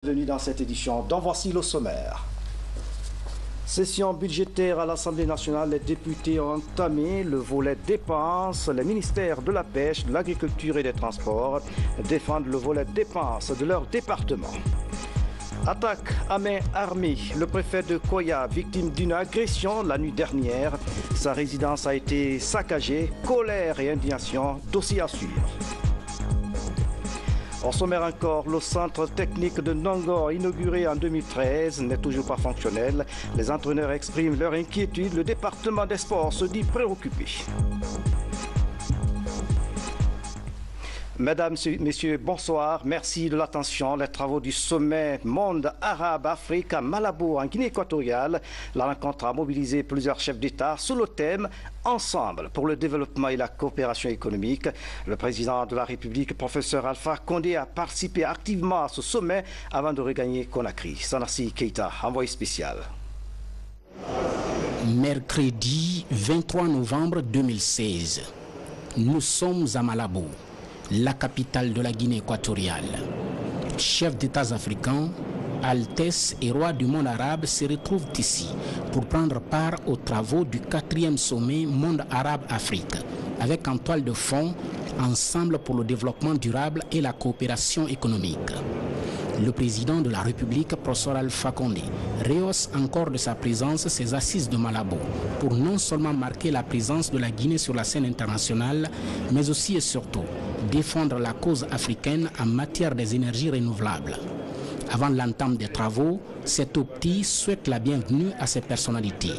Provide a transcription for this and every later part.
Bienvenue dans cette édition, dont voici le sommaire. Session budgétaire à l'Assemblée nationale, les députés ont entamé le volet dépenses. Les ministères de la pêche, de l'agriculture et des transports défendent le volet dépenses de leur département. Attaque à main armée. Le préfet de Koya, victime d'une agression la nuit dernière. Sa résidence a été saccagée. Colère et indignation, dossier à suivre. Au sommaire encore, le centre technique de Nongor, inauguré en 2013, n'est toujours pas fonctionnel. Les entraîneurs expriment leur inquiétude. Le département des sports se dit préoccupé. Mesdames, Messieurs, bonsoir. Merci de l'attention. Les travaux du sommet Monde Arabe-Afrique à Malabo, en Guinée équatoriale. La rencontre a mobilisé plusieurs chefs d'État sous le thème « Ensemble pour le développement et la coopération économique ». Le président de la République, professeur Alpha Condé, a participé activement à ce sommet avant de regagner Conakry. Sanassi Keita, envoyé spécial. Mercredi 23 novembre 2016, nous sommes à Malabo, la capitale de la Guinée équatoriale. Chefs d'États africains, Altesses et rois du monde arabe se retrouvent ici pour prendre part aux travaux du 4e sommet Monde Arabe-Afrique, avec en toile de fond Ensemble pour le développement durable et la coopération économique. Le président de la République, professeur Alpha Condé, rehausse encore de sa présence ces assises de Malabo pour non seulement marquer la présence de la Guinée sur la scène internationale, mais aussi et surtout défendre la cause africaine en matière des énergies renouvelables. Avant l'entame des travaux, cet opti souhaite la bienvenue à ces personnalités.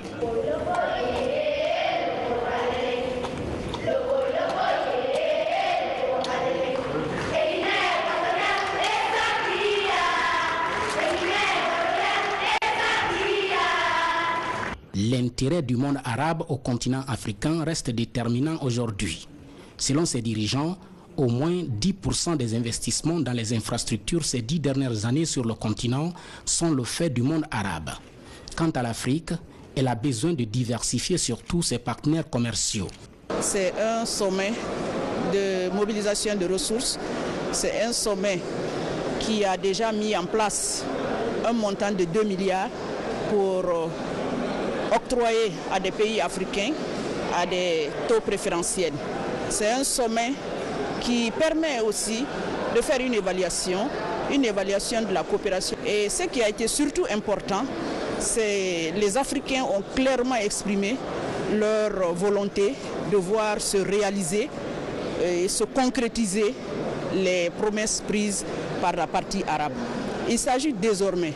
L'intérêt du monde arabe au continent africain reste déterminant aujourd'hui. Selon ses dirigeants, au moins 10% des investissements dans les infrastructures ces 10 dernières années sur le continent sont le fait du monde arabe. Quant à l'Afrique, elle a besoin de diversifier surtout ses partenaires commerciaux. C'est un sommet de mobilisation de ressources. C'est un sommet qui a déjà mis en place un montant de 2 milliards pour octroyer à des pays africains à des taux préférentiels. C'est un sommet qui permet aussi de faire une évaluation de la coopération. Et ce qui a été surtout important, c'est les Africains ont clairement exprimé leur volonté de voir se réaliser et se concrétiser les promesses prises par la partie arabe. Il s'agit désormais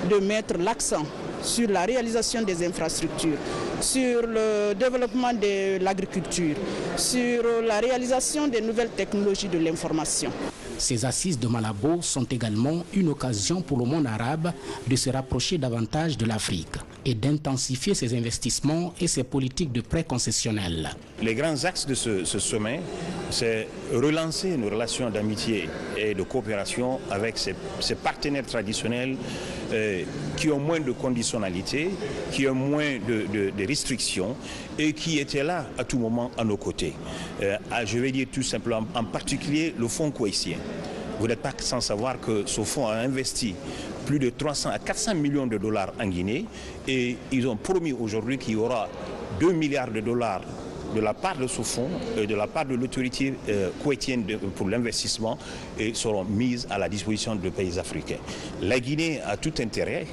de mettre l'accent sur la réalisation des infrastructures, sur le développement de l'agriculture, sur la réalisation des nouvelles technologies de l'information. Ces assises de Malabo sont également une occasion pour le monde arabe de se rapprocher davantage de l'Afrique et d'intensifier ses investissements et ses politiques de prêts concessionnels. Les grands axes de ce sommet, c'est relancer nos relations d'amitié et de coopération avec ces partenaires traditionnels qui ont moins de conditionnalité, qui ont moins de restrictions et qui étaient là à tout moment à nos côtés. Je vais dire tout simplement, en particulier le fonds cohésien. Vous n'êtes pas sans savoir que ce fonds a investi plus de 300 à 400 millions de dollars en Guinée et ils ont promis aujourd'hui qu'il y aura 2 milliards de dollars de la part de ce fonds et de la part de l'autorité koweïtienne pour l'investissement et seront mises à la disposition des pays africains. La Guinée a tout intérêt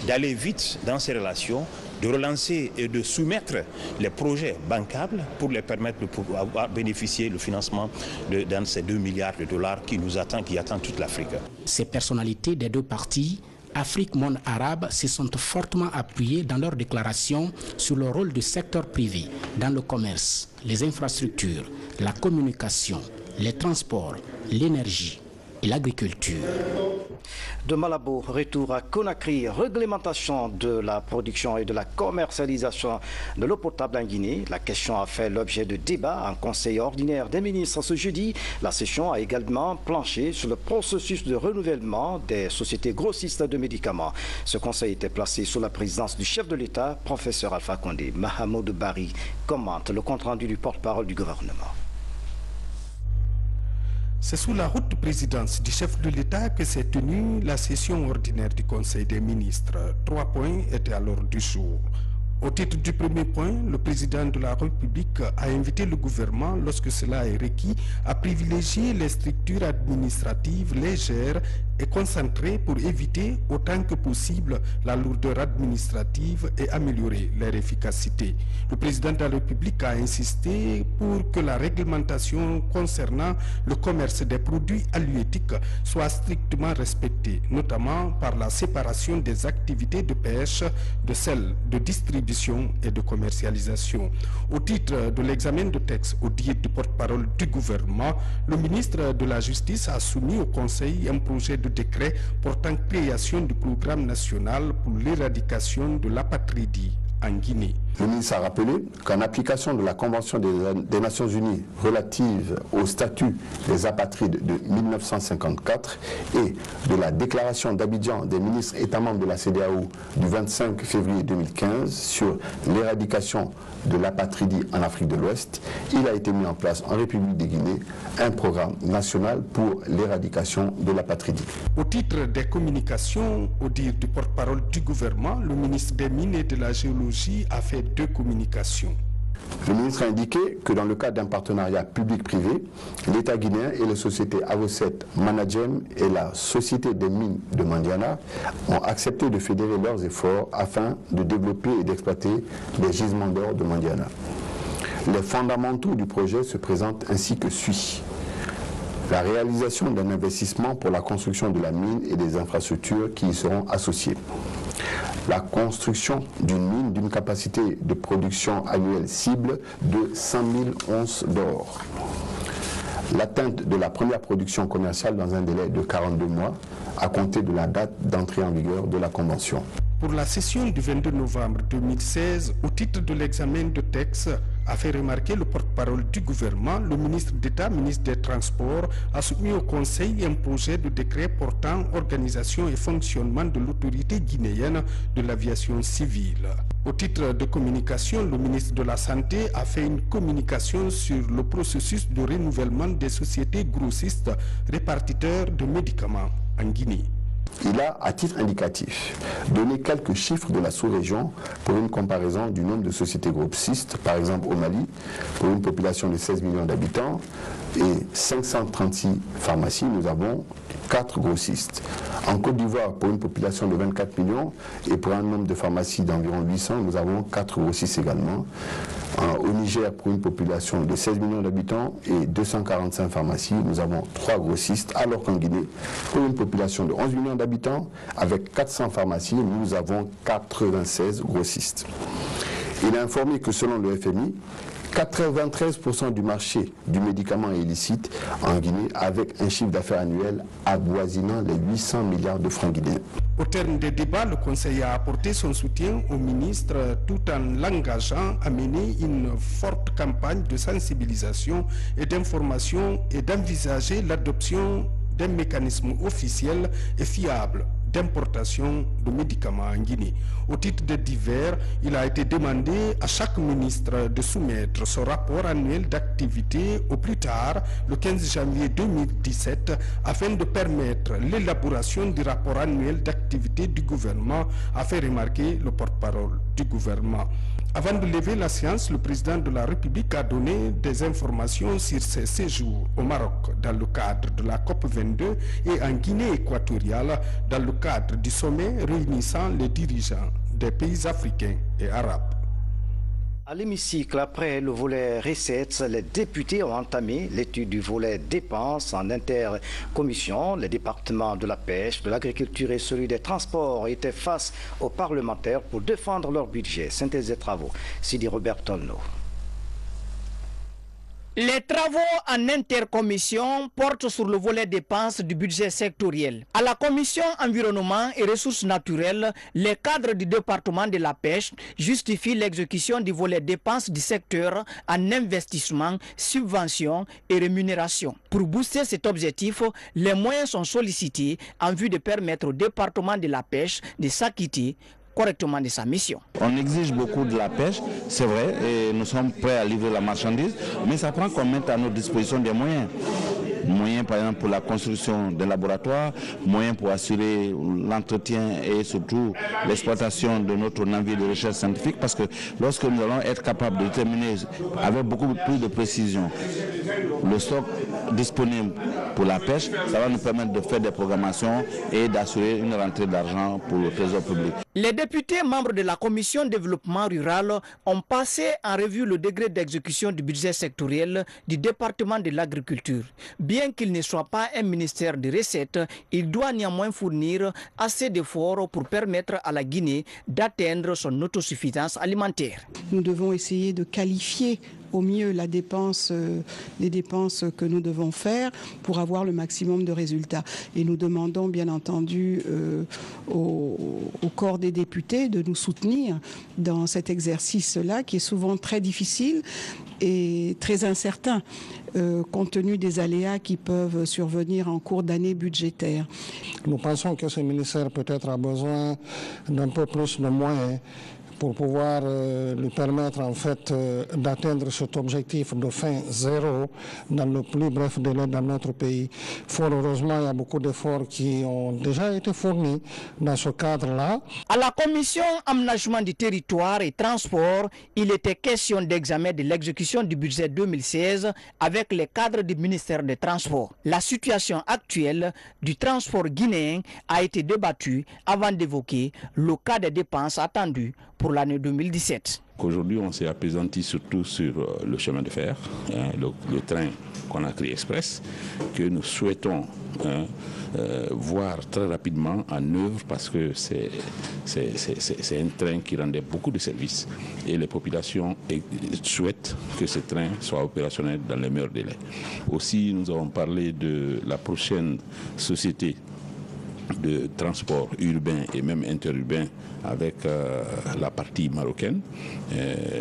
d'aller vite dans ces relations, de relancer et de soumettre les projets bancables pour les permettre de pouvoir bénéficier du financement dans ces 2 milliards de dollars qui attendent toute l'Afrique. Ces personnalités des deux parties, Afrique Monde Arabe, se sont fortement appuyées dans leurs déclarations sur le rôle du secteur privé dans le commerce, les infrastructures, la communication, les transports, l'énergie et l'agriculture. De Malabo, retour à Conakry, réglementation de la production et de la commercialisation de l'eau potable en Guinée. La question a fait l'objet de débats en conseil ordinaire des ministres ce jeudi. La session a également planché sur le processus de renouvellement des sociétés grossistes de médicaments. Ce conseil était placé sous la présidence du chef de l'État, professeur Alpha Condé. Mahamoud Bari commente le compte-rendu du porte-parole du gouvernement. C'est sous la haute présidence du chef de l'État que s'est tenue la session ordinaire du Conseil des ministres. 3 points étaient à l'ordre du jour. Au titre du premier point, le président de la République a invité le gouvernement, lorsque cela est requis, à privilégier les structures administratives légères et concentrées pour éviter autant que possible la lourdeur administrative et améliorer leur efficacité. Le président de la République a insisté pour que la réglementation concernant le commerce des produits halieutiques soit strictement respectée, notamment par la séparation des activités de pêche de celles de distribution et de commercialisation. Au titre de l'examen de texte audié du porte-parole du gouvernement, le ministre de la Justice a soumis au Conseil un projet de décret portant création du programme national pour l'éradication de l'apatridie en Guinée. Le ministre a rappelé qu'en application de la Convention des Nations Unies relative au statut des apatrides de 1954 et de la déclaration d'Abidjan des ministres États membres de la CEDEAO du 25 février 2015 sur l'éradication de l'apatridie en Afrique de l'Ouest, il a été mis en place en République de Guinée un programme national pour l'éradication de l'apatridie. Au titre des communications, au dire du porte-parole du gouvernement, le ministre des Mines et de la Géologie a fait 2 communications. Le ministre a indiqué que dans le cadre d'un partenariat public-privé, l'État guinéen et les sociétés Avoset Managem et la Société des mines de Mandiana ont accepté de fédérer leurs efforts afin de développer et d'exploiter les gisements d'or de Mandiana. Les fondamentaux du projet se présentent ainsi que suit. La réalisation d'un investissement pour la construction de la mine et des infrastructures qui y seront associées. La construction d'une mine d'une capacité de production annuelle cible de 100 000 onces d'or. L'atteinte de la première production commerciale dans un délai de 42 mois à compter de la date d'entrée en vigueur de la Convention. Pour la session du 22 novembre 2016, au titre de l'examen de texte, a fait remarquer le porte-parole du gouvernement, le ministre d'État, ministre des Transports, a soumis au Conseil un projet de décret portant organisation et fonctionnement de l'autorité guinéenne de l'aviation civile. Au titre de communication, le ministre de la Santé a fait une communication sur le processus de renouvellement des sociétés grossistes répartiteurs de médicaments en Guinée. Il a, à titre indicatif, donné quelques chiffres de la sous-région pour une comparaison du nombre de sociétés grossistes. Par exemple, au Mali, pour une population de 16 millions d'habitants et 536 pharmacies, nous avons 4 grossistes. En Côte d'Ivoire, pour une population de 24 millions et pour un nombre de pharmacies d'environ 800, nous avons 4 grossistes également. Au Niger, pour une population de 16 millions d'habitants et 245 pharmacies, nous avons 3 grossistes, alors qu'en Guinée, pour une population de 11 millions d'habitants, avec 400 pharmacies, nous avons 96 grossistes. Il a informé que selon le FMI, 93% du marché du médicament est illicite en Guinée, avec un chiffre d'affaires annuel avoisinant les 800 milliards de francs guinéens. Au terme des débats, le Conseil a apporté son soutien au ministre tout en l'engageant à mener une forte campagne de sensibilisation et d'information et d'envisager l'adoption d'un mécanisme officiel et fiable d'importation de médicaments en Guinée. Au titre de divers, il a été demandé à chaque ministre de soumettre son rapport annuel d'activité au plus tard le 15 janvier 2017 afin de permettre l'élaboration du rapport annuel d'activité du gouvernement, a fait remarquer le porte-parole du gouvernement. Avant de lever la séance, le président de la République a donné des informations sur ses séjours au Maroc dans le cadre de la COP22 et en Guinée équatoriale dans le cadre du sommet réunissant les dirigeants des pays africains et arabes. À l'hémicycle, après le volet recettes, les députés ont entamé l'étude du volet dépenses en intercommission. Les départements de la pêche, de l'agriculture et celui des transports étaient face aux parlementaires pour défendre leur budget. Synthèse des travaux, Sidi Robert Tolno. Les travaux en intercommission portent sur le volet dépenses du budget sectoriel. À la commission environnement et ressources naturelles, les cadres du département de la pêche justifient l'exécution du volet dépenses du secteur en investissement, subventions et rémunération. Pour booster cet objectif, les moyens sont sollicités en vue de permettre au département de la pêche de s'acquitter correctement de sa mission. On exige beaucoup de la pêche, c'est vrai, et nous sommes prêts à livrer la marchandise, mais ça prend qu'on mette à notre disposition des moyens. moyens par exemple pour la construction d'un laboratoire, moyens pour assurer l'entretien et surtout l'exploitation de notre navire de recherche scientifique, parce que lorsque nous allons être capables de déterminer avec beaucoup plus de précision le stock disponible pour la pêche, ça va nous permettre de faire des programmations et d'assurer une rentrée d'argent pour le trésor public. Les députés membres de la commission développement rural ont passé en revue le degré d'exécution du budget sectoriel du département de l'agriculture. Bien qu'il ne soit pas un ministère de recettes, il doit néanmoins fournir assez d'efforts pour permettre à la Guinée d'atteindre son autosuffisance alimentaire. Nous devons essayer de qualifier au mieux les dépenses que nous devons faire pour avoir le maximum de résultats. Et nous demandons bien entendu au corps des députés de nous soutenir dans cet exercice-là qui est souvent très difficile et très incertain compte tenu des aléas qui peuvent survenir en cours d'année budgétaire. Nous pensons que ce ministère peut-être a besoin d'un peu plus de moyens pour pouvoir lui permettre en fait d'atteindre cet objectif de fin zéro dans le plus bref délai dans notre pays. Fort heureusement, il y a beaucoup d'efforts qui ont déjà été fournis dans ce cadre-là. À la commission aménagement du territoire et transport, il était question d'examen de l'exécution du budget 2016 avec les cadres du ministère des Transports. La situation actuelle du transport guinéen a été débattue avant d'évoquer le cas des dépenses attendues pour l'année 2017. Aujourd'hui, on s'est appesanti surtout sur le chemin de fer, le train Conakry Express, que nous souhaitons voir très rapidement en œuvre parce que c'est un train qui rendait beaucoup de services et les populations souhaitent que ce train soit opérationnel dans les meilleurs délais. Aussi, nous avons parlé de la prochaine société de transport urbain et même interurbain avec la partie marocaine.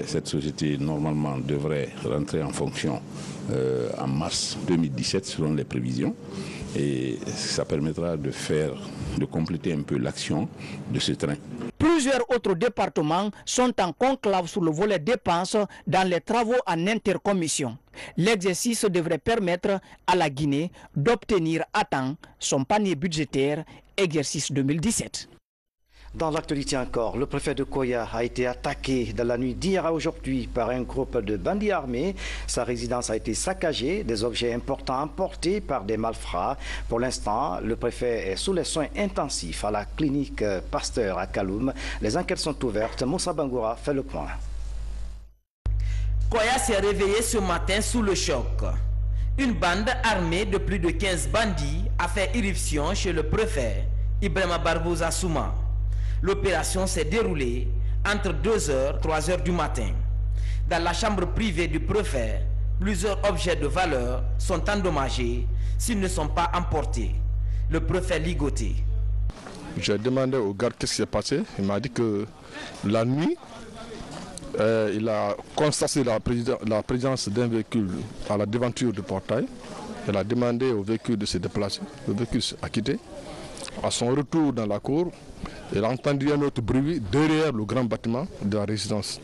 Cette société normalement devrait rentrer en fonction en mars 2017 selon les prévisions et ça permettra de compléter un peu l'action de ce train. Plusieurs autres départements sont en conclave sur le volet dépenses dans les travaux en intercommission. L'exercice devrait permettre à la Guinée d'obtenir à temps son panier budgétaire exercice 2017. Dans l'actualité encore, le préfet de Koya a été attaqué dans la nuit d'hier à aujourd'hui par un groupe de bandits armés. Sa résidence a été saccagée, des objets importants emportés par des malfrats. Pour l'instant, le préfet est sous les soins intensifs à la clinique Pasteur à Kaloum. Les enquêtes sont ouvertes. Moussa Bangoura fait le point. Koya s'est réveillé ce matin sous le choc. Une bande armée de plus de 15 bandits a fait irruption chez le préfet Ibrahima Barbouza Souma. L'opération s'est déroulée entre 2h et 3h du matin. Dans la chambre privée du préfet, plusieurs objets de valeur sont endommagés s'ils ne sont pas emportés. Le préfet ligoté. J'ai demandé au garde qu'est-ce qui s'est passé. Il m'a dit que la nuit, il a constaté la présence d'un véhicule à la devanture du portail. Il a demandé au véhicule de se déplacer. Le véhicule a quitté. À son retour dans la cour, il a entendu un autre bruit derrière le grand bâtiment de la résidence.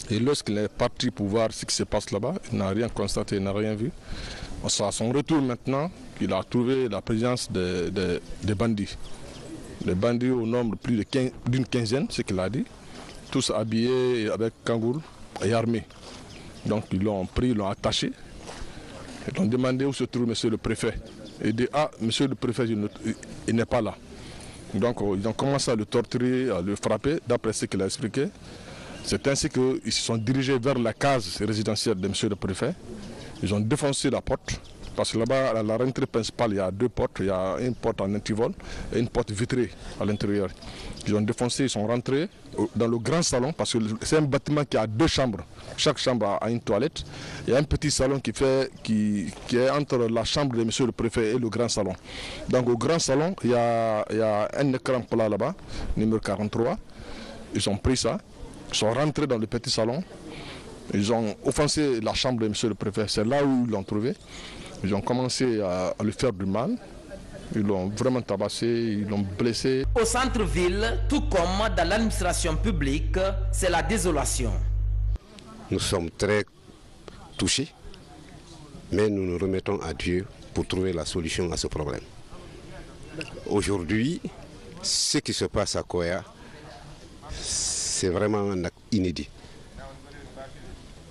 Et lorsqu'il est parti pour voir ce qui se passe là-bas, il n'a rien constaté, il n'a rien vu. À son retour maintenant, il a trouvé la présence des bandits. Les bandits au nombre plus d'une quinzaine, c'est ce qu'il a dit, tous habillés avec kangourou et armés. Donc ils l'ont pris, ils l'ont attaché. Ils ont demandé où se trouve monsieur le préfet. Il dit, ah, monsieur le préfet, il n'est pas là. Donc ils ont commencé à le torturer, à le frapper, d'après ce qu'il a expliqué. C'est ainsi qu'ils se sont dirigés vers la case résidentielle de monsieur le préfet. Ils ont défoncé la porte, parce que là-bas, à la rentrée principale, il y a deux portes. Il y a une porte en antivol et une porte vitrée à l'intérieur. Ils ont défoncé, ils sont rentrés dans le grand salon, parce que c'est un bâtiment qui a deux chambres. Chaque chambre a une toilette. Il y a un petit salon qui est entre la chambre de monsieur le préfet et le grand salon. Donc au grand salon, il y a un écran plat là-bas, numéro 43. Ils ont pris ça, ils sont rentrés dans le petit salon. Ils ont offensé la chambre de monsieur le préfet. C'est là où ils l'ont trouvé. Ils ont commencé à lui faire du mal. Ils l'ont vraiment tabassé, ils l'ont blessé. Au centre-ville, tout comme dans l'administration publique, c'est la désolation. Nous sommes très touchés, mais nous nous remettons à Dieu pour trouver la solution à ce problème. Aujourd'hui, ce qui se passe à Koya, c'est vraiment un acte inédit.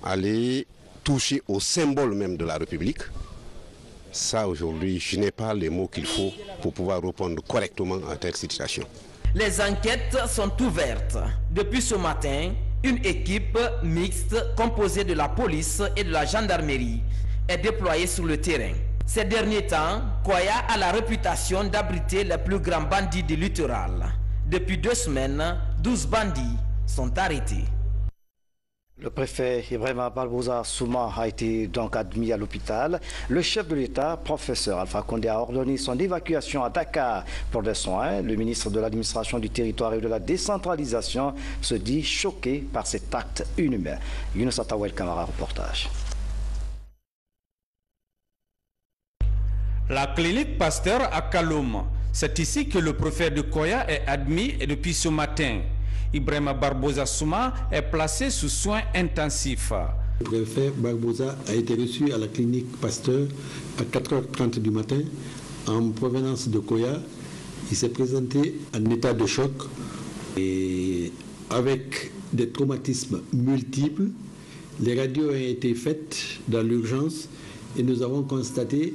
Aller toucher au symbole même de la République, ça aujourd'hui, je n'ai pas les mots qu'il faut pour pouvoir répondre correctement à telle situation. Les enquêtes sont ouvertes. Depuis ce matin, une équipe mixte composée de la police et de la gendarmerie est déployée sur le terrain. Ces derniers temps, Koya a la réputation d'abriter les plus grands bandits du littoral. Depuis 2 semaines, 12 bandits sont arrêtés. Le préfet Ibrahima Barbouza Souma a été donc admis à l'hôpital. Le chef de l'État, professeur Alpha Condé, a ordonné son évacuation à Dakar pour des soins. Le ministre de l'administration du territoire et de la décentralisation se dit choqué par cet acte inhumain. Younous Atawel Kamara, reportage. La clinique Pasteur à Kaloum. C'est ici que le préfet de Koya est admis et depuis ce matin. Ibrahima Barbouza Souma est placé sous soins intensifs. Le préfet Barbouza a été reçu à la clinique Pasteur à 4h30 du matin en provenance de Koya. Il s'est présenté en état de choc et avec des traumatismes multiples. Les radios ont été faites dans l'urgence et nous avons constaté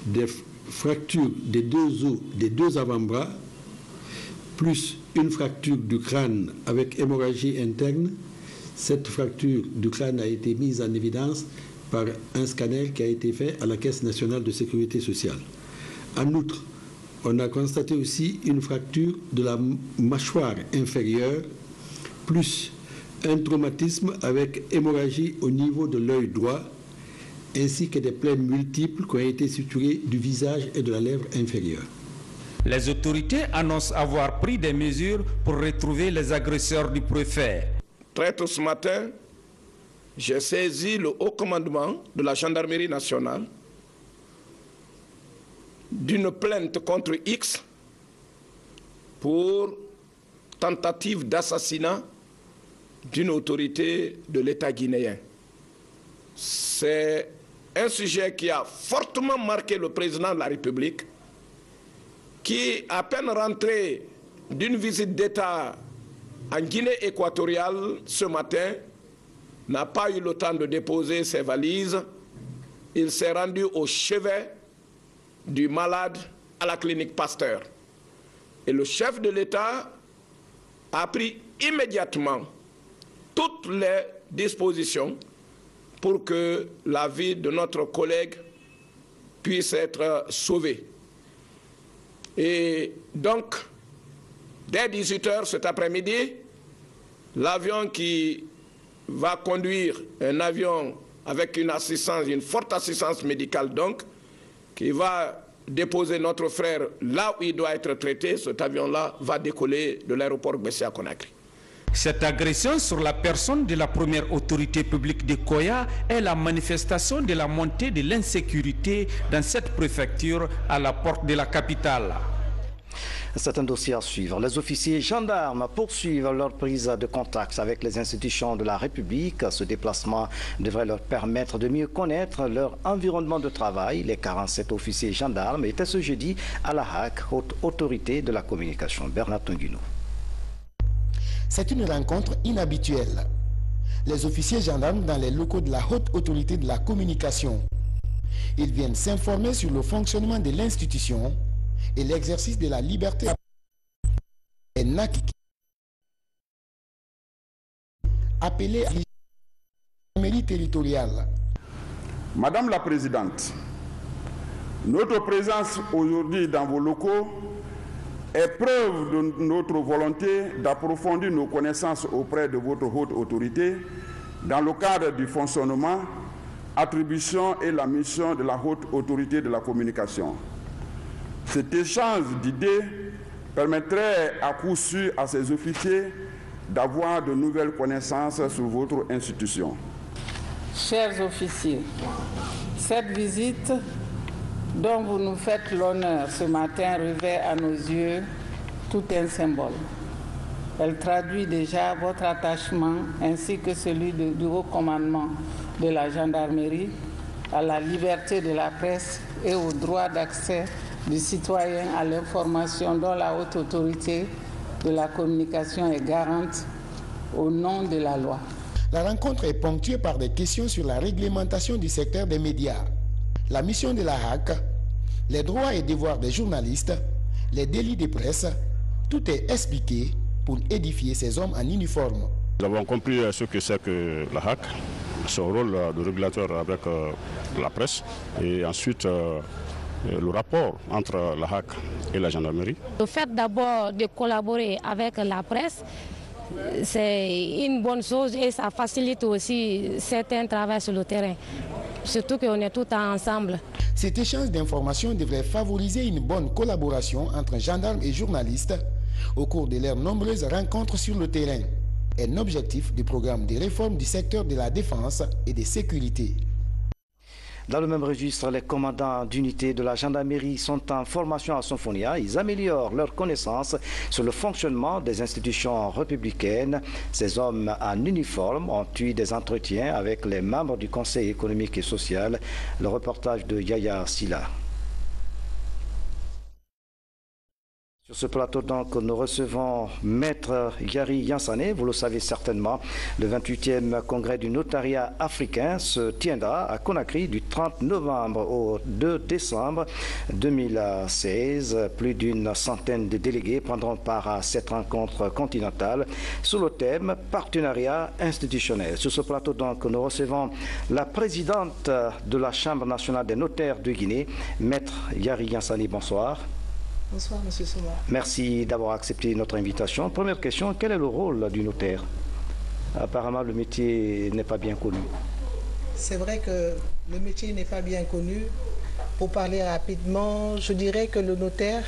des fractures des 2 os, des 2 avant-bras, plus une fracture du crâne avec hémorragie interne. Cette fracture du crâne a été mise en évidence par un scanner qui a été fait à la Caisse nationale de sécurité sociale. En outre, on a constaté aussi une fracture de la mâchoire inférieure, plus un traumatisme avec hémorragie au niveau de l'œil droit, ainsi que des plaies multiples qui ont été suturées du visage et de la lèvre inférieure. Les autorités annoncent avoir pris des mesures pour retrouver les agresseurs du préfet. Très tôt ce matin, j'ai saisi le haut commandement de la gendarmerie nationale d'une plainte contre X pour tentative d'assassinat d'une autorité de l'État guinéen. C'est un sujet qui a fortement marqué le président de la République, qui, à peine rentré d'une visite d'État en Guinée équatoriale ce matin, n'a pas eu le temps de déposer ses valises. Il s'est rendu au chevet du malade à la clinique Pasteur. Et le chef de l'État a pris immédiatement toutes les dispositions pour que la vie de notre collègue puisse être sauvée. Et donc, dès 18h cet après-midi, l'avion qui va conduire, un avion avec une assistance, une forte assistance médicale donc, qui va déposer notre frère là où il doit être traité, cet avion-là va décoller de l'aéroport Gbessi à Conakry. Cette agression sur la personne de la première autorité publique de Koya est la manifestation de la montée de l'insécurité dans cette préfecture à la porte de la capitale. C'est un dossier à suivre. Les officiers gendarmes poursuivent leur prise de contact avec les institutions de la République. Ce déplacement devrait leur permettre de mieux connaître leur environnement de travail. Les 47 officiers gendarmes étaient ce jeudi à la HAC, haute autorité de la communication. Bernard Tonguino. C'est une rencontre inhabituelle. Les officiers gendarmes dans les locaux de la haute autorité de la communication. Ils viennent s'informer sur le fonctionnement de l'institution et l'exercice de la liberté est appelé à la mairie territoriale. Madame la Présidente, notre présence aujourd'hui dans vos locaux est preuve de notre volonté d'approfondir nos connaissances auprès de votre haute autorité dans le cadre du fonctionnement, attribution et la mission de la haute autorité de la communication. Cet échange d'idées permettrait à coup sûr à ces officiers d'avoir de nouvelles connaissances sur votre institution. Chers officiers, cette visite dont vous nous faites l'honneur ce matin revêt à nos yeux tout un symbole. Elle traduit déjà votre attachement ainsi que celui du haut commandement de la gendarmerie à la liberté de la presse et au droit d'accès du citoyen à l'information dont la haute autorité de la communication est garante au nom de la loi. La rencontre est ponctuée par des questions sur la réglementation du secteur des médias, la mission de la HAC, les droits et devoirs des journalistes, les délits de presse. Tout est expliqué pour édifier ces hommes en uniforme. Nous avons compris ce que c'est que la HAC, son rôle de régulateur avec la presse, et ensuite le rapport entre la HAC et la gendarmerie. Le fait d'abord de collaborer avec la presse, c'est une bonne chose et ça facilite aussi certains travaux sur le terrain, surtout qu'on est tous ensemble. Cet échange d'informations devrait favoriser une bonne collaboration entre gendarmes et journalistes au cours de leurs nombreuses rencontres sur le terrain. Un objectif du programme de réforme du secteur de la défense et de sécurité. Dans le même registre, les commandants d'unités de la gendarmerie sont en formation à Symphonia. Ils améliorent leurs connaissances sur le fonctionnement des institutions républicaines. Ces hommes en uniforme ont eu des entretiens avec les membres du Conseil économique et social. Le reportage de Yaya Silla. Sur ce plateau, donc, nous recevons Maître Yari Yansane. Vous le savez certainement, le 28e congrès du notariat africain se tiendra à Conakry du 30 novembre au 2 décembre 2016. Plus d'une centaine de délégués prendront part à cette rencontre continentale sous le thème partenariat institutionnel. Sur ce plateau, donc, nous recevons la présidente de la Chambre nationale des notaires de Guinée, Maître Yari Yansane. Bonsoir. Bonsoir, M. Souma. Merci d'avoir accepté notre invitation. Première question, quel est le rôle du notaire? Apparemment, le métier n'est pas bien connu. C'est vrai que le métier n'est pas bien connu. Pour parler rapidement, je dirais que le notaire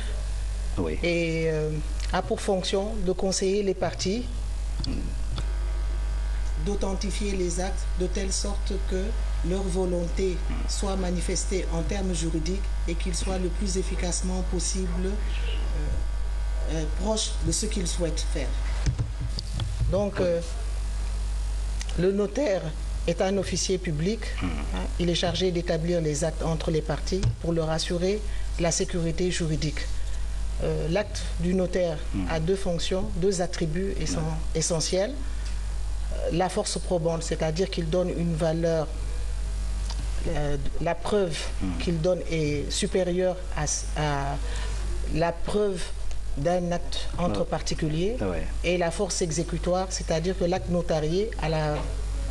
a pour fonction de conseiller les parties, d'authentifier les actes de telle sorte que leur volonté soit manifestée en termes juridiques et qu'ils soient le plus efficacement possible proches de ce qu'ils souhaitent faire. Donc, le notaire est un officier public. Il est chargé d'établir les actes entre les parties pour leur assurer la sécurité juridique. L'acte du notaire a deux fonctions, deux attributs essentiels. La force probante, c'est-à-dire qu'il donne une valeur, la preuve qu'il donne est supérieure à la preuve d'un acte entre particuliers, et la force exécutoire, c'est-à-dire que l'acte notarié a la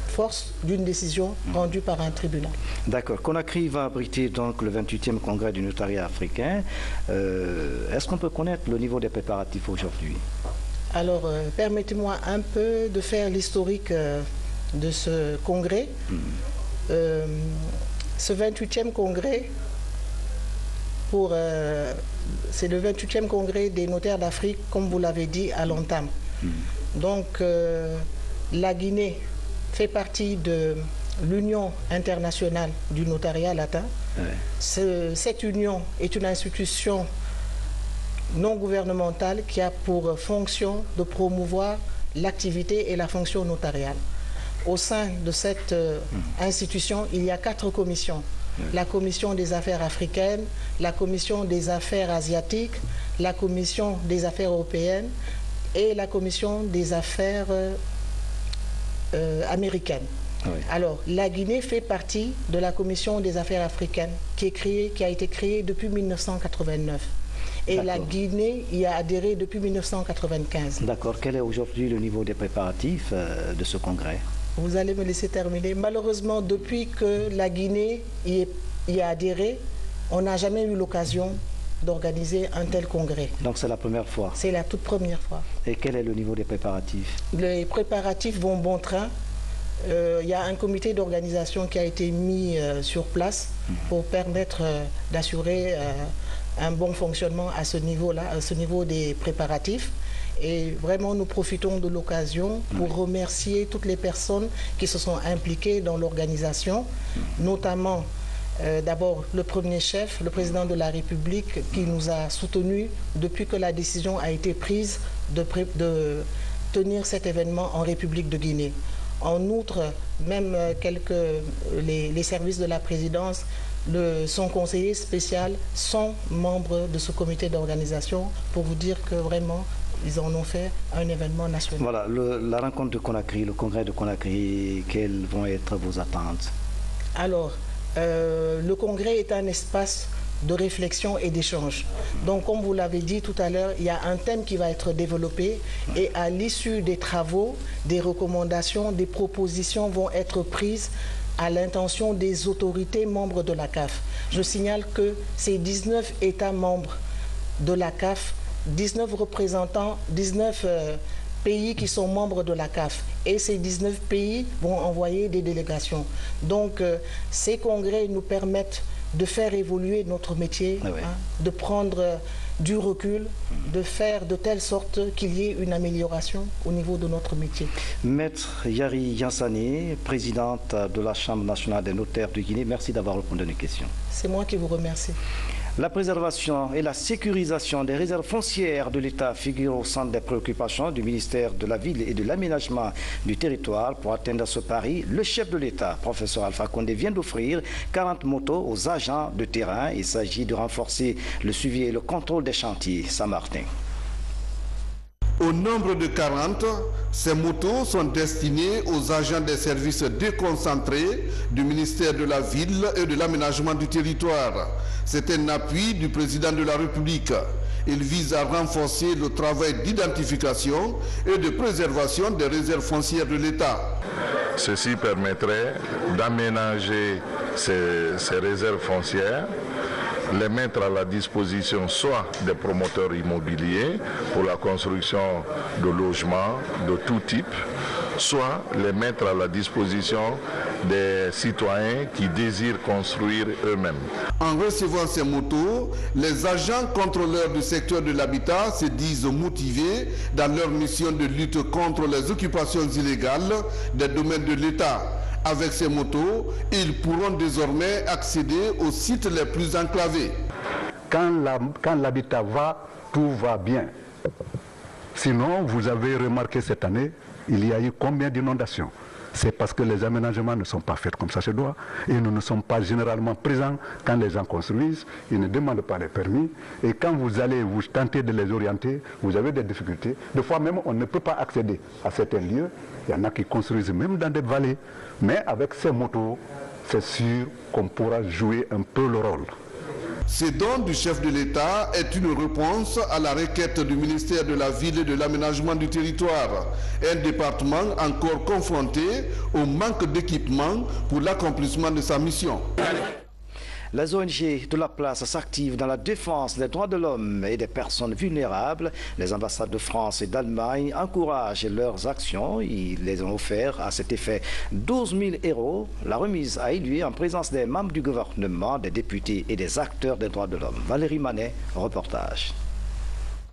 force d'une décision rendue par un tribunal. D'accord. Conakry va abriter donc le 28e congrès du notariat africain. Est-ce qu'on peut connaître le niveau des préparatifs aujourd'hui? Alors, permettez-moi un peu de faire l'historique de ce congrès. Ce 28e congrès, c'est le 28e congrès des notaires d'Afrique, comme vous l'avez dit, à l'entame. Donc, la Guinée fait partie de l'Union internationale du notariat latin. Cette union est une institution non gouvernementale qui a pour fonction de promouvoir l'activité et la fonction notariale. Au sein de cette institution, il y a 4 commissions. La commission des affaires africaines, la commission des affaires asiatiques, la commission des affaires européennes et la commission des affaires américaines. Alors, la Guinée fait partie de la commission des affaires africaines qui a été créée depuis 1989. Et la Guinée y a adhéré depuis 1995. D'accord. Quel est aujourd'hui le niveau des préparatifs de ce congrès? Vous allez me laisser terminer. Malheureusement, depuis que la Guinée y a adhéré, on n'a jamais eu l'occasion d'organiser un tel congrès. Donc c'est la première fois? C'est la toute première fois. Et quel est le niveau des préparatifs? Les préparatifs vont bon train. Il y a un comité d'organisation qui a été mis sur place pour permettre d'assurer un bon fonctionnement à ce niveau-là, à ce niveau des préparatifs. Et vraiment, nous profitons de l'occasion pour remercier toutes les personnes qui se sont impliquées dans l'organisation, notamment d'abord le premier chef, le président de la République, qui nous a soutenus depuis que la décision a été prise de tenir cet événement en République de Guinée. En outre, même les services de la présidence, son conseiller spécial sont membres de ce comité d'organisation pour vous dire que vraiment, ils en ont fait un événement national. Voilà, la rencontre de Conakry, le congrès de Conakry, quelles vont être vos attentes? Alors, le congrès est un espace de réflexion et d'échange. Donc, comme vous l'avez dit tout à l'heure, il y a un thème qui va être développé et à l'issue des travaux, des recommandations, des propositions vont être prises à l'intention des autorités membres de la CAF. Je signale que ces 19 États membres de la CAF, 19 représentants, 19 pays qui sont membres de la CAF, et ces 19 pays vont envoyer des délégations. Donc, ces congrès nous permettent de faire évoluer notre métier, de prendre du recul, de faire de telle sorte qu'il y ait une amélioration au niveau de notre métier. Maître Yari Yansani, présidente de la Chambre nationale des notaires de Guinée, merci d'avoir répondu à nos questions. C'est moi qui vous remercie. La préservation et la sécurisation des réserves foncières de l'État figurent au centre des préoccupations du ministère de la Ville et de l'Aménagement du Territoire. Pour atteindre ce pari, le chef de l'État, professeur Alpha Condé, vient d'offrir 40 motos aux agents de terrain. Il s'agit de renforcer le suivi et le contrôle des chantiers. Saint-Martin. Au nombre de 40, ces motos sont destinées aux agents des services déconcentrés du ministère de la Ville et de l'Aménagement du Territoire. C'est un appui du président de la République. Il vise à renforcer le travail d'identification et de préservation des réserves foncières de l'État. Ceci permettrait d'aménager ces réserves foncières, les mettre à la disposition soit des promoteurs immobiliers pour la construction de logements de tout type, soit les mettre à la disposition des citoyens qui désirent construire eux-mêmes. En recevant ces motos, les agents contrôleurs du secteur de l'habitat se disent motivés dans leur mission de lutte contre les occupations illégales des domaines de l'État. Avec ces motos, ils pourront désormais accéder aux sites les plus enclavés. Quand l'habitat va, tout va bien. Sinon, vous avez remarqué cette année, il y a eu combien d'inondations? C'est parce que les aménagements ne sont pas faits comme ça se doit et nous ne sommes pas généralement présents quand les gens construisent, ils ne demandent pas les permis et quand vous allez vous tenter de les orienter, vous avez des difficultés. Des fois même, on ne peut pas accéder à certains lieux. Il y en a qui construisent même dans des vallées. Mais avec ces motos, c'est sûr qu'on pourra jouer un peu le rôle. Ce don du chef de l'État est une réponse à la requête du ministère de la Ville et de l'Aménagement du Territoire, un département encore confronté au manque d'équipement pour l'accomplissement de sa mission. Les ONG de la place s'activent dans la défense des droits de l'homme et des personnes vulnérables. Les ambassades de France et d'Allemagne encouragent leurs actions. Ils les ont offert à cet effet 12 000 €. La remise a eu lieu en présence des membres du gouvernement, des députés et des acteurs des droits de l'homme. Valérie Manet, reportage.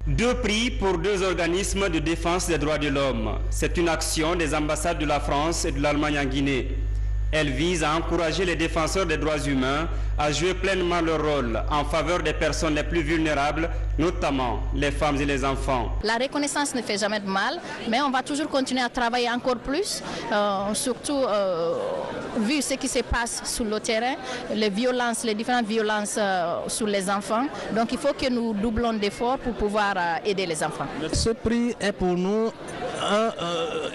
2 prix pour 2 organismes de défense des droits de l'homme. C'est une action des ambassades de la France et de l'Allemagne en Guinée. Elle vise à encourager les défenseurs des droits humains à jouer pleinement leur rôle en faveur des personnes les plus vulnérables, notamment les femmes et les enfants. La reconnaissance ne fait jamais de mal, mais on va toujours continuer à travailler encore plus, surtout vu ce qui se passe sur le terrain, les violences, les différentes violences sur les enfants. Donc il faut que nous doublons d'efforts pour pouvoir aider les enfants. Ce prix est pour nous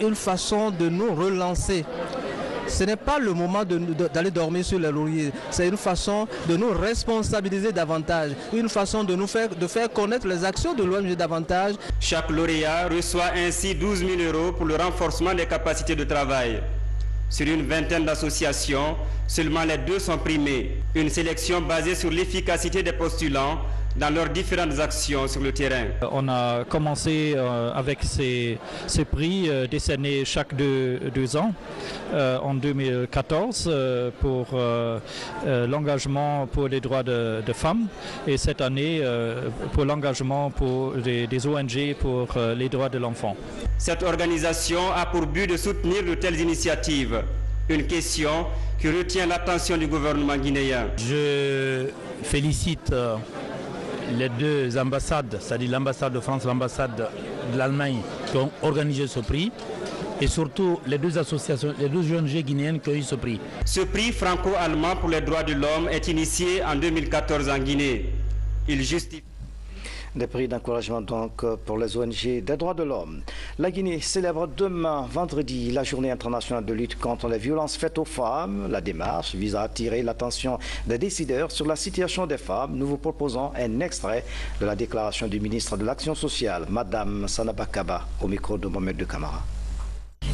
une façon de nous relancer. Ce n'est pas le moment d'aller dormir sur les lauriers, c'est une façon de nous responsabiliser davantage, une façon de faire connaître les actions de l'ONG davantage. Chaque lauréat reçoit ainsi 12 000 € pour le renforcement des capacités de travail. Sur une vingtaine d'associations, seulement les 2 sont primés. Une sélection basée sur l'efficacité des postulants dans leurs différentes actions sur le terrain. On a commencé avec ces prix décernés chaque 2 ans. En 2014 pour l'engagement pour les droits de femmes et cette année pour l'engagement pour des ONG pour les droits de l'enfant. Cette organisation a pour but de soutenir de telles initiatives. Une question qui retient l'attention du gouvernement guinéen. Je félicite les 2 ambassades, c'est-à-dire l'ambassade de France et l'ambassade de l'Allemagne qui ont organisé ce prix. et surtout les deux associations, les deux ONG guinéennes qui ont eu ce prix. Ce prix franco-allemand pour les droits de l'homme est initié en 2014 en Guinée. Il justifie des prix d'encouragement donc pour les ONG des droits de l'homme. La Guinée célèbre demain, vendredi, la journée internationale de lutte contre les violences faites aux femmes. La démarche vise à attirer l'attention des décideurs sur la situation des femmes. Nous vous proposons un extrait de la déclaration du ministre de l'Action sociale, Madame Sanaba Kaba, au micro de Mohamed de Camara.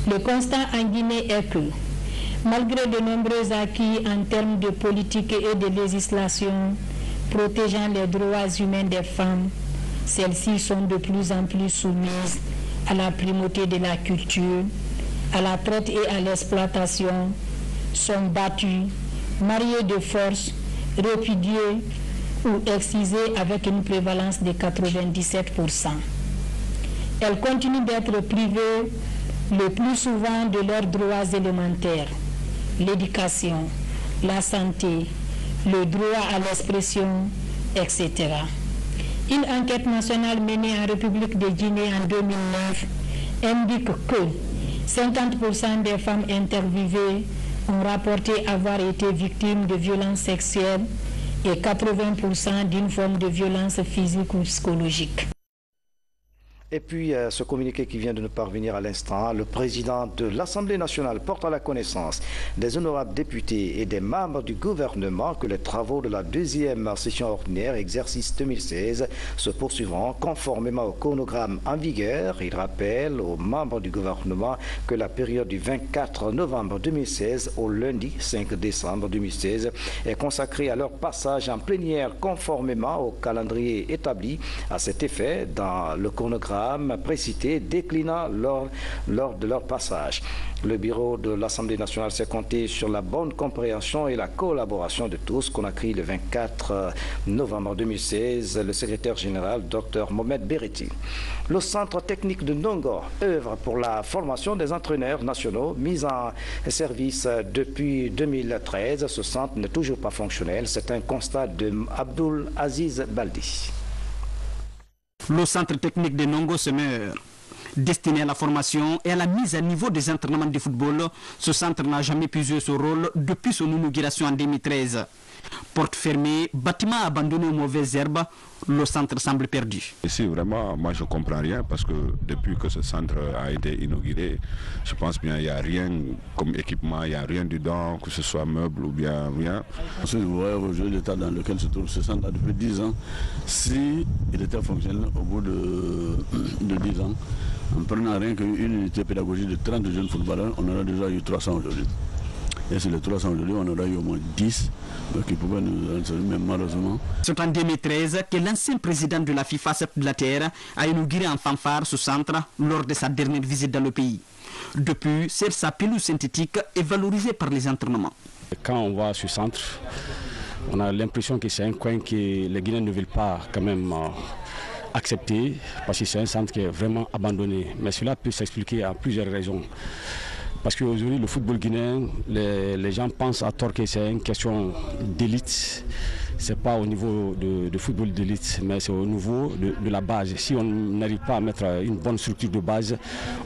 Le constat en Guinée est que, malgré de nombreux acquis en termes de politique et de législation protégeant les droits humains des femmes, celles-ci sont de plus en plus soumises à la primauté de la culture, à la traite et à l'exploitation, sont battues, mariées de force, répudiées ou excisées avec une prévalence de 97%. Elles continuent d'être privées le plus souvent de leurs droits élémentaires, l'éducation, la santé, le droit à l'expression, etc. Une enquête nationale menée en République de Guinée en 2009 indique que 50% des femmes interviewées ont rapporté avoir été victimes de violences sexuelles et 80% d'une forme de violence physique ou psychologique. Et puis, ce communiqué qui vient de nous parvenir à l'instant, le président de l'Assemblée nationale porte à la connaissance des honorables députés et des membres du gouvernement que les travaux de la deuxième session ordinaire, exercice 2016, se poursuivront conformément au chronogramme en vigueur. Il rappelle aux membres du gouvernement que la période du 24 novembre 2016 au lundi 5 décembre 2016 est consacrée à leur passage en plénière conformément au calendrier établi. À cet effet, dans le chronogramme précité déclinant lors de leur passage. Le bureau de l'Assemblée nationale s'est compté sur la bonne compréhension et la collaboration de tous, qu'on a écrit le 24 novembre 2016, le secrétaire général, Dr Mohamed Beretti. Le centre technique de Ndongo œuvre pour la formation des entraîneurs nationaux mis en service depuis 2013. Ce centre n'est toujours pas fonctionnel. C'est un constat de Abdul Aziz Baldi. Le centre technique de Ndongo se meurt. Destiné à la formation et à la mise à niveau des entraînements de football, ce centre n'a jamais pu jouer son rôle depuis son inauguration en 2013. Porte fermée, bâtiment abandonné aux mauvaises herbes, le centre semble perdu. Ici, vraiment, moi je ne comprends rien parce que depuis que ce centre a été inauguré, je pense bien qu'il n'y a rien comme équipement, il n'y a rien dedans, que ce soit meuble ou bien rien. Si vous voyez aujourd'hui l'état dans lequel se trouve ce centre depuis 10 ans, si il était fonctionnel au bout de 10 ans, en prenant rien qu'une unité pédagogique de 30 jeunes footballeurs, on aurait déjà eu 300 aujourd'hui. Et sur les 300 aujourd'hui, on aura eu au moins 10 qui pouvaient nous enseigner, mais malheureusement. C'est en 2013 que l'ancien président de la FIFA, Sepp Blatter, a inauguré en fanfare ce centre lors de sa dernière visite dans le pays. Depuis, sa pelouse synthétique est valorisée par les entraînements. Quand on voit ce centre, on a l'impression que c'est un coin que les Guinéens ne veulent pas quand même accepter, parce que c'est un centre qui est vraiment abandonné. Mais cela peut s'expliquer à plusieurs raisons. Parce qu'aujourd'hui, le football guinéen, les gens pensent à tort que c'est une question d'élite. Ce n'est pas au niveau de football d'élite, mais c'est au niveau de la base. Si on n'arrive pas à mettre une bonne structure de base,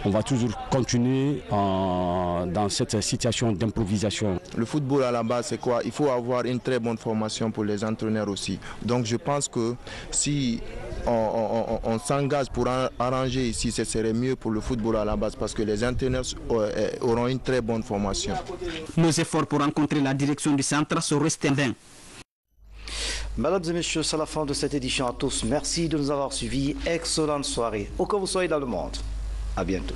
on va toujours continuer dans cette situation d'improvisation. Le football à la base, c'est quoi? Il faut avoir une très bonne formation pour les entraîneurs aussi. Donc je pense que si on s'engage pour arranger ici, ce serait mieux pour le football à la base parce que les entraîneurs auront une très bonne formation. Nos efforts pour rencontrer la direction du centre sont restés vains. Mesdames et messieurs, c'est la fin de cette édition à tous. Merci de nous avoir suivis. Excellente soirée. Où que vous soyez dans le monde. À bientôt.